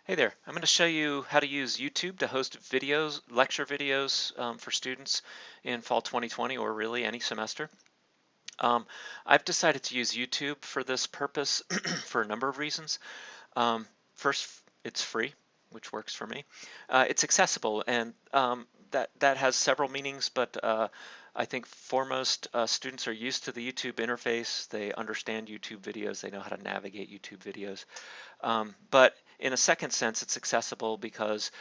Hey there, I'm going to show you how to use YouTube to host videos, lecture videos for students in fall 2020 or really any semester. Um, I've decided to use YouTube for this purpose for a number of reasons. Um, First, it's free, which works for me. It's accessible, and that has several meanings, but I think foremost, students are used to the YouTube interface. They understand YouTube videos. They know how to navigate YouTube videos. But in a second sense, it's accessible because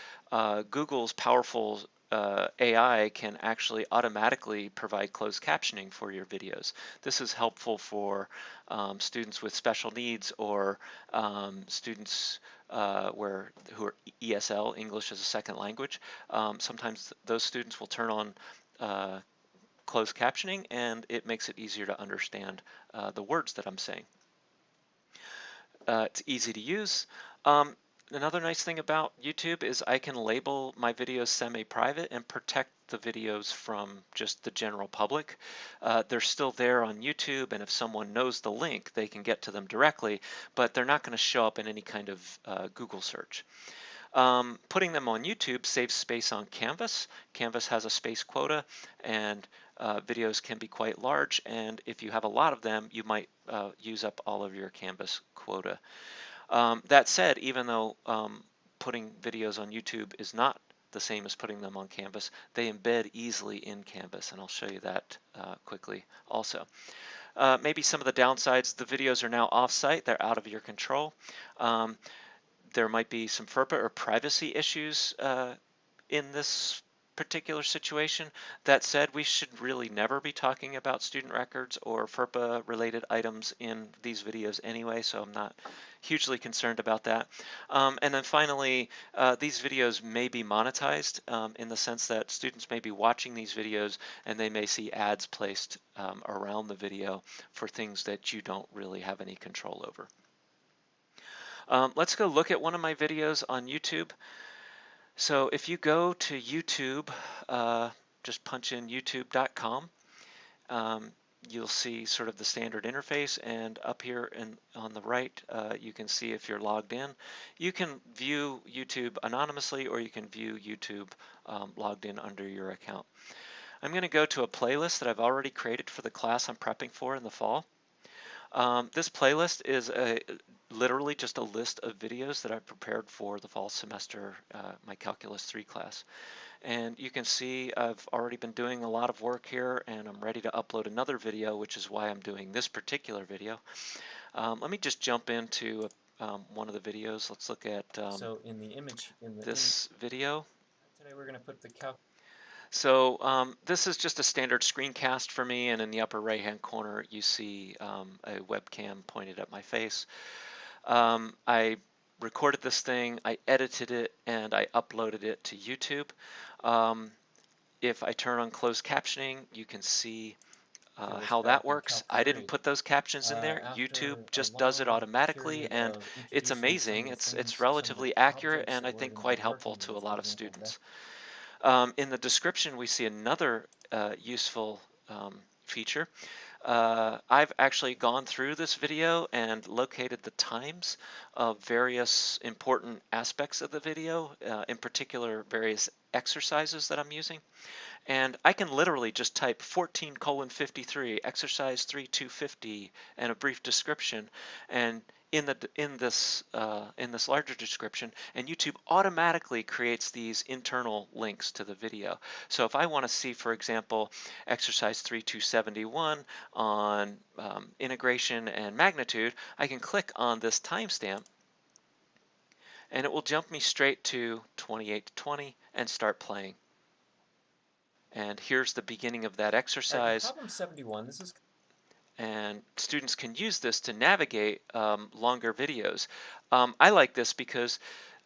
Google's powerful AI can actually automatically provide closed captioning for your videos. This is helpful for students with special needs or students who are ESL, English as a second language. Sometimes those students will turn on closed captioning, and it makes it easier to understand the words that I'm saying. It's easy to use. Another nice thing about YouTube is I can label my videos semi-private and protect the videos from just the general public. They're still there on YouTube, and if someone knows the link, they can get to them directly, but they're not going to show up in any kind of Google search. Putting them on YouTube saves space on Canvas. Canvas has a space quota, and videos can be quite large, and if you have a lot of them, you might use up all of your Canvas quota. That said, even though putting videos on YouTube is not the same as putting them on Canvas, they embed easily in Canvas, and I'll show you that quickly also. Maybe some of the downsides: the videos are now off-site, they're out of your control. There might be some FERPA or privacy issues in this particular situation. That said, we should really never be talking about student records or FERPA related items in these videos anyway, so I'm not hugely concerned about that. And then finally, these videos may be monetized in the sense that students may be watching these videos and they may see ads placed around the video for things that you don't really have any control over. Let's go look at one of my videos on YouTube. So if you go to YouTube, just punch in youtube.com, you'll see sort of the standard interface, and up here on the right, you can see if you're logged in. You can view YouTube anonymously, or you can view YouTube logged in under your account. I'm going to go to a playlist that I've already created for the class I'm prepping for in the fall. This playlist is literally just a list of videos that I've prepared for the fall semester, my Calculus 3 class. And you can see I've already been doing a lot of work here, and I'm ready to upload another video, which is why I'm doing this particular video. Let me just jump into one of the videos. Let's look at So in the image this video. today we're going to put the calc. So this is just a standard screencast for me, and in the upper right-hand corner you see a webcam pointed at my face. I recorded this thing, I edited it, and I uploaded it to YouTube. If I turn on closed captioning, you can see Feel this how that back in works. Calc I didn't 3. put those captions in there. YouTube After a just does it long automatically, period and of it's introducing some amazing. of the It's things, some of the relatively accurate, objects and that I we're think going to be quite helpful working to a with, for lot of example, students. In the description, we see another useful feature. I've actually gone through this video and located the times of various important aspects of the video, in particular various exercises that I'm using. And I can literally just type 14:53, exercise 3:250, and a brief description, and in this larger description, and YouTube automatically creates these internal links to the video. So if I want to see, for example, exercise 3:271 on integration and magnitude, I can click on this timestamp, and it will jump me straight to 28 to 20 and start playing. And here's the beginning of that All right, in exercise. problem 71, this is And students can use this to navigate longer videos. I like this because,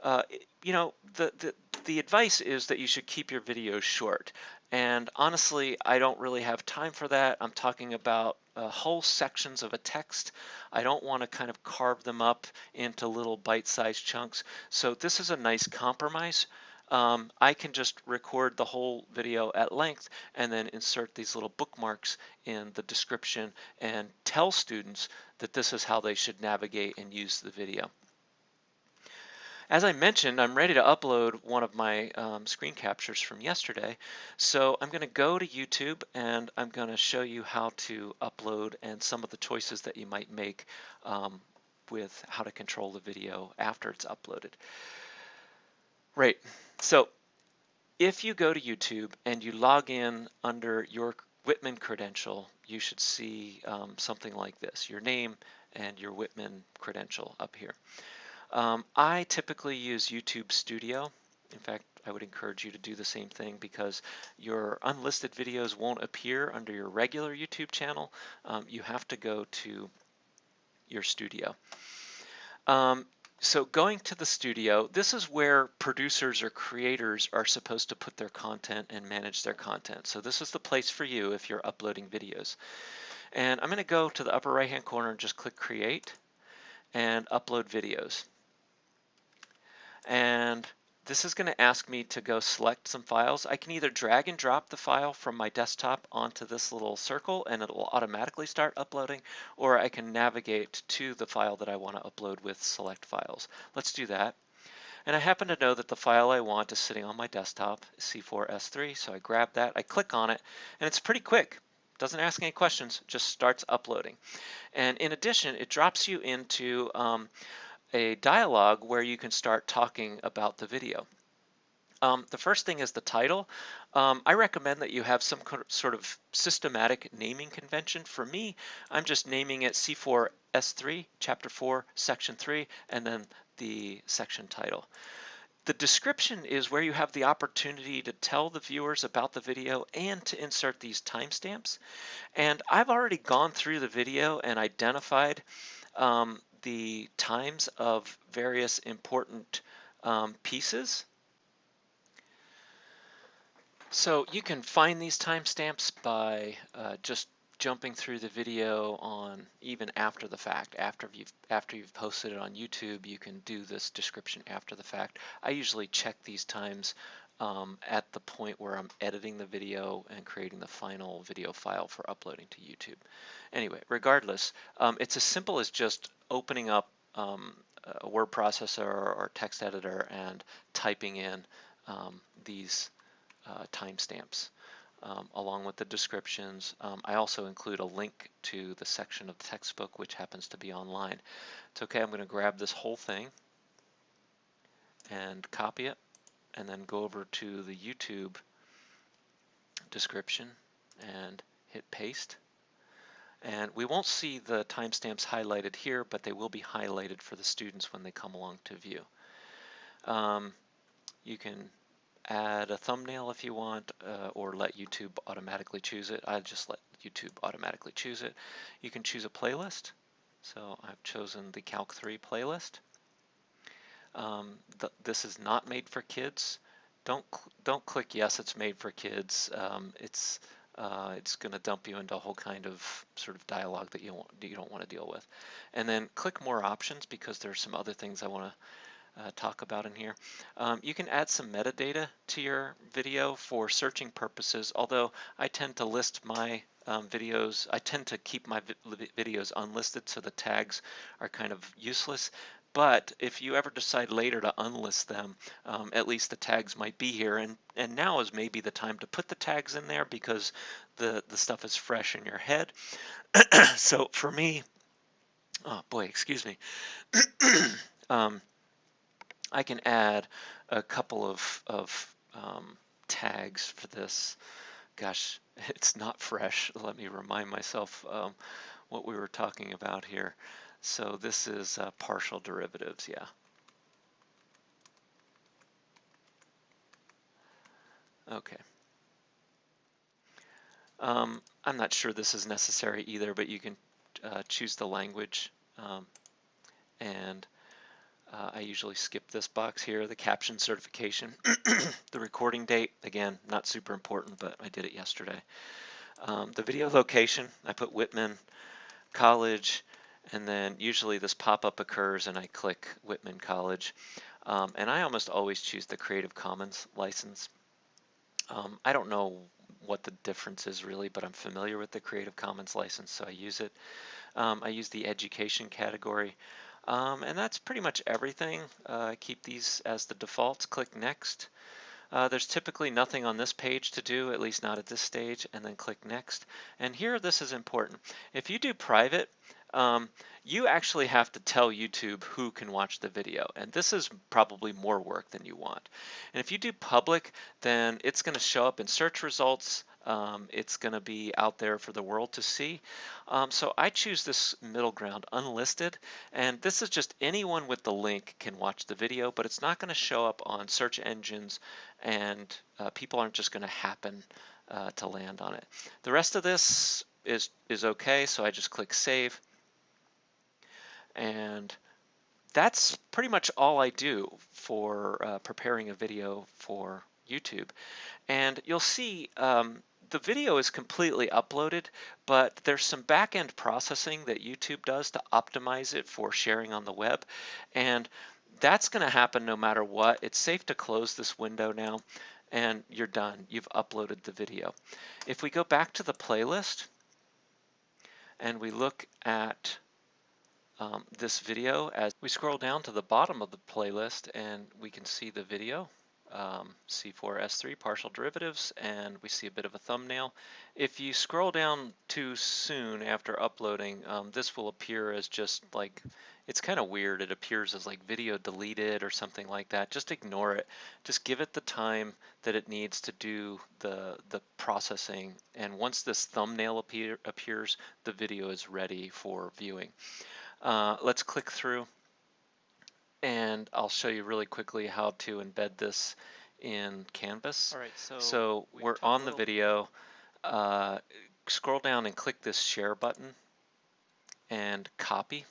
uh, you know, the advice is that you should keep your videos short. And honestly, I don't really have time for that. I'm talking about whole sections of a text. I don't want to kind of carve them up into little bite-sized chunks. So this is a nice compromise. I can just record the whole video at length and then insert these little bookmarks in the description and tell students that this is how they should navigate and use the video. As I mentioned, I'm ready to upload one of my screen captures from yesterday. So I'm going to go to YouTube and I'm going to show you how to upload and some of the choices that you might make with how to control the video after it's uploaded. Right. So if you go to YouTube and you log in under your Whitman credential, you should see something like this, your name and your Whitman credential up here. I typically use YouTube Studio. In fact, I would encourage you to do the same thing because your unlisted videos won't appear under your regular YouTube channel. You have to go to your studio. So going to the studio, this is where producers or creators are supposed to put their content and manage their content. So this is the place for you if you're uploading videos. And I'm going to go to the upper right hand corner and just click Create and Upload Videos. And this is going to ask me to go select some files. I can either drag and drop the file from my desktop onto this little circle and it will automatically start uploading, or I can navigate to the file that I want to upload with select files. Let's do that. And I happen to know that the file I want is sitting on my desktop, C4S3, so I grab that, I click on it, and it's pretty quick. Doesn't ask any questions, just starts uploading. And in addition, it drops you into a dialogue where you can start talking about the video. The first thing is the title. I recommend that you have some sort of systematic naming convention. For me, I'm just naming it C4S3, Chapter 4, Section 3, and then the section title. The description is where you have the opportunity to tell the viewers about the video and to insert these timestamps. And I've already gone through the video and identified the times of various important pieces. So you can find these timestamps by just jumping through the video on even after the fact. After you've posted it on YouTube, you can do this description after the fact. I usually check these times at the point where I'm editing the video and creating the final video file for uploading to YouTube. Anyway, regardless, it's as simple as just opening up a word processor or text editor and typing in these timestamps along with the descriptions. I also include a link to the section of the textbook which happens to be online. It's okay, I'm going to grab this whole thing and copy it and then go over to the YouTube description and hit paste. And we won't see the timestamps highlighted here, but they will be highlighted for the students when they come along to view. You can add a thumbnail if you want, or let YouTube automatically choose it. I just let YouTube automatically choose it. You can choose a playlist. So I've chosen the Calc 3 playlist. This is not made for kids. Don't click yes, it's made for kids. It's going to dump you into a whole kind of sort of dialogue that you don't want to deal with. And then click more options because there's some other things I want to talk about in here. You can add some metadata to your video for searching purposes, although I tend to list my videos, I tend to keep my videos unlisted so the tags are kind of useless. But if you ever decide later to unlist them, at least the tags might be here, and now is maybe the time to put the tags in there because the stuff is fresh in your head. So for me, oh boy, excuse me. I can add a couple of tags for this. Gosh, it's not fresh. Let me remind myself what we were talking about here. So this is partial derivatives, yeah. Okay. I'm not sure this is necessary either, but you can choose the language and I usually skip this box here, the caption certification. The recording date, again, not super important, but I did it yesterday. The video location, I put Whitman College, and then usually this pop-up occurs and I click Whitman College. And I almost always choose the Creative Commons license. I don't know what the difference is really, but I'm familiar with the Creative Commons license, so I use it. I use the education category. And that's pretty much everything. Keep these as the defaults. Click Next. There's typically nothing on this page to do, at least not at this stage, and then click Next. And here this is important. If you do private, you actually have to tell YouTube who can watch the video, and this is probably more work than you want. And if you do public, then it's going to show up in search results. It's going to be out there for the world to see. So I choose this middle ground, unlisted, and this is just anyone with the link can watch the video, but it's not going to show up on search engines, and people aren't just going to happen to land on it. The rest of this is okay, so I just click Save, and that's pretty much all I do for preparing a video for YouTube. And you'll see the video is completely uploaded, but there's some back-end processing that YouTube does to optimize it for sharing on the web. And that's going to happen no matter what. It's safe to close this window now, and you're done. You've uploaded the video. If we go back to the playlist and we look at this video, as we scroll down to the bottom of the playlist, and we can see the video, C4S3 partial derivatives, and we see a bit of a thumbnail. If you scroll down too soon after uploading, this will appear as just like, it's kind of weird. It appears as like video deleted or something like that. Just ignore it. Just give it the time that it needs to do the processing, and once this thumbnail appears, the video is ready for viewing. Let's click through, and I'll show you really quickly how to embed this in Canvas. All right, So we're on the video. Scroll down and click this share button and copy.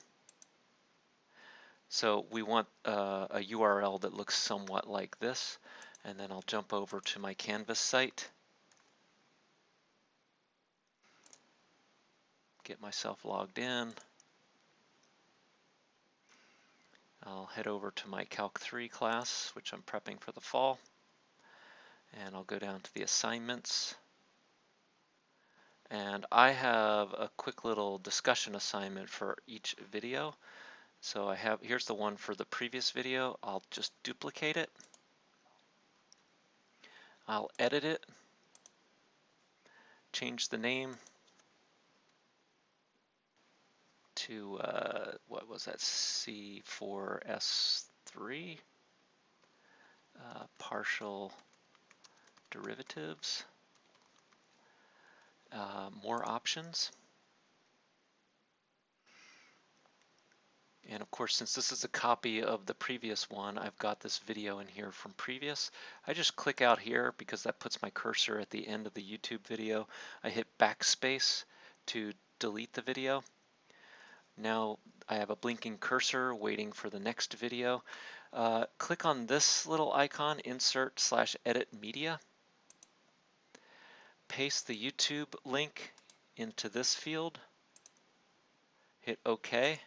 So we want a URL that looks somewhat like this, and then I'll jump over to my Canvas site, get myself logged in. I'll head over to my Calc 3 class, which I'm prepping for the fall, and I'll go down to the assignments. And I have a quick little discussion assignment for each video. So here's the one for the previous video. I'll just duplicate it. I'll edit it, change the name to, what was that, C4S3, partial derivatives, more options. And of course, since this is a copy of the previous one, I've got this video in here from previous. I just click out here because that puts my cursor at the end of the YouTube video. I hit backspace to delete the video. Now I have a blinking cursor waiting for the next video. Click on this little icon, Insert/Edit Media. Paste the YouTube link into this field. Hit OK.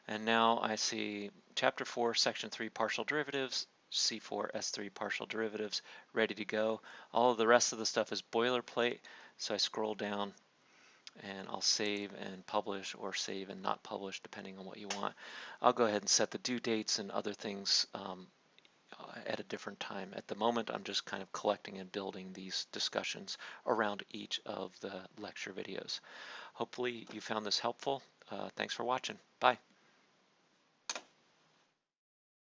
And now I see Chapter 4, Section 3, Partial Derivatives, C4S3 Partial Derivatives, ready to go. All of the rest of the stuff is boilerplate, so I scroll down and I'll save and publish, or save and not publish, depending on what you want. I'll go ahead and set the due dates and other things at a different time. At the moment, I'm just kind of collecting and building these discussions around each of the lecture videos. Hopefully you found this helpful. Thanks for watching. Bye.